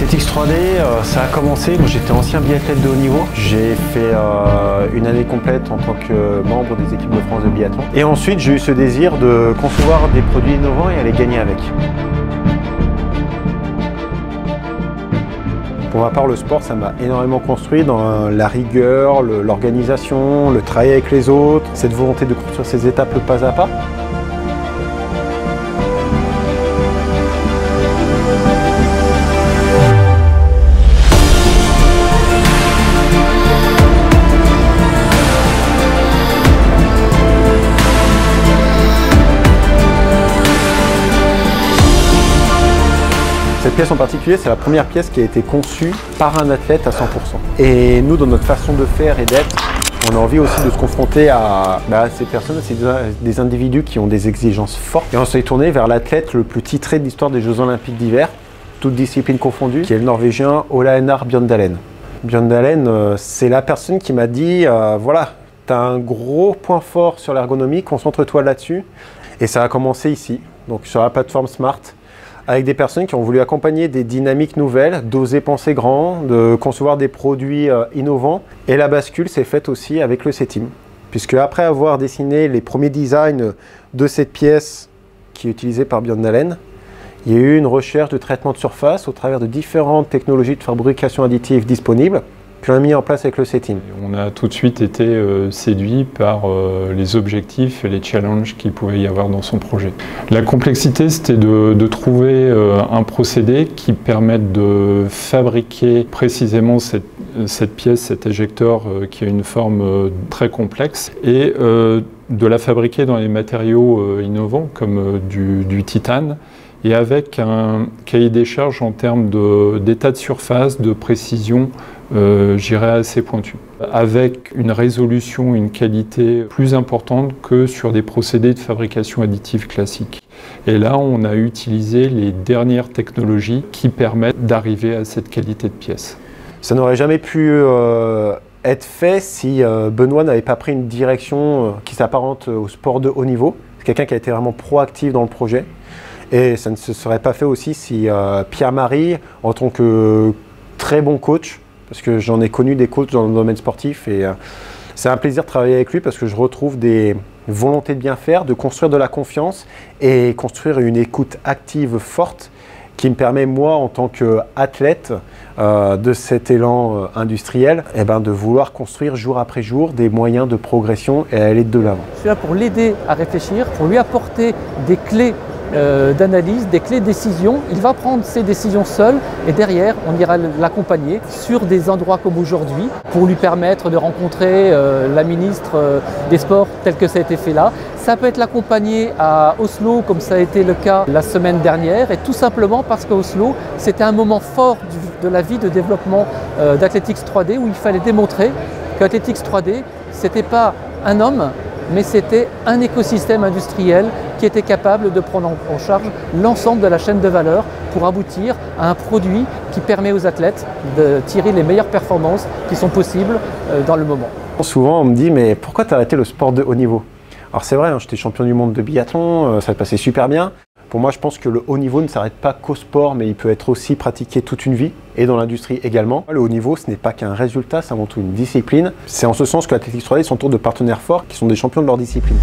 Athletics 3D, ça a commencé, moi j'étais ancien biathlète de haut niveau. J'ai fait une année complète en tant que membre des équipes de France de biathlon. Et ensuite j'ai eu ce désir de concevoir des produits innovants et aller gagner avec. Pour ma part, le sport, ça m'a énormément construit dans la rigueur, l'organisation, le travail avec les autres, cette volonté de construire ces étapes pas à pas. Cette pièce en particulier, c'est la première pièce qui a été conçue par un athlète à 100%. Et nous, dans notre façon de faire et d'être, on a envie aussi de se confronter à ces personnes, des individus qui ont des exigences fortes. Et on s'est tourné vers l'athlète le plus titré de l'histoire des Jeux Olympiques d'hiver, toutes disciplines confondues, qui est le Norvégien Ola Einar Bjørndalen. Bjørndalen, c'est la personne qui m'a dit voilà, tu as un gros point fort sur l'ergonomie, concentre-toi là-dessus. Et ça a commencé ici, donc sur la plateforme Smart, avec des personnes qui ont voulu accompagner des dynamiques nouvelles, d'oser penser grand, de concevoir des produits innovants. Et la bascule s'est faite aussi avec le C-Team. Puisque après avoir dessiné les premiers designs de cette pièce qui est utilisée par Bjørndalen, il y a eu une recherche de traitement de surface au travers de différentes technologies de fabrication additive disponibles, que l'on a mis en place avec le C-Team. On a tout de suite été séduit par les objectifs et les challenges qu'il pouvait y avoir dans son projet. La complexité, c'était de trouver un procédé qui permette de fabriquer précisément cette pièce, cet éjecteur qui a une forme très complexe, et de la fabriquer dans les matériaux innovants comme du titane, et avec un cahier des charges en termes d'état de surface, de précision, j'irais assez pointu, avec une résolution, une qualité plus importante que sur des procédés de fabrication additive classiques. Et là, on a utilisé les dernières technologies qui permettent d'arriver à cette qualité de pièce. Ça n'aurait jamais pu être fait si Benoît n'avait pas pris une direction qui s'apparente au sport de haut niveau. C'est quelqu'un qui a été vraiment proactif dans le projet. Et ça ne se serait pas fait aussi si Pierre-Marie, en tant que très bon coach, parce que j'en ai connu des coachs dans le domaine sportif, et c'est un plaisir de travailler avec lui parce que je retrouve des volontés de bien faire, de construire de la confiance et construire une écoute active forte qui me permet, moi, en tant qu'athlète de cet élan industriel, de vouloir construire jour après jour des moyens de progression et aller de l'avant. Je suis là pour l'aider à réfléchir, pour lui apporter des clés d'analyse, des clés de décision. Il va prendre ses décisions seul et derrière on ira l'accompagner sur des endroits comme aujourd'hui pour lui permettre de rencontrer la ministre des Sports tel que ça a été fait là. Ça peut être l'accompagner à Oslo comme ça a été le cas la semaine dernière, et tout simplement parce qu'à Oslo c'était un moment fort de la vie de développement d'Athletics 3D où il fallait démontrer qu'Athletics 3D c'était pas un homme mais c'était un écosystème industriel qui était capable de prendre en charge l'ensemble de la chaîne de valeur pour aboutir à un produit qui permet aux athlètes de tirer les meilleures performances qui sont possibles dans le moment. Souvent on me dit mais pourquoi tu as arrêté le sport de haut niveau? Alors c'est vrai, j'étais champion du monde de biathlon, ça passait super bien. Pour moi, je pense que le haut niveau ne s'arrête pas qu'au sport, mais il peut être aussi pratiqué toute une vie, et dans l'industrie également. Le haut niveau, ce n'est pas qu'un résultat, c'est avant tout une discipline. C'est en ce sens que l'Athletics 3D s'entoure de partenaires forts qui sont des champions de leur discipline.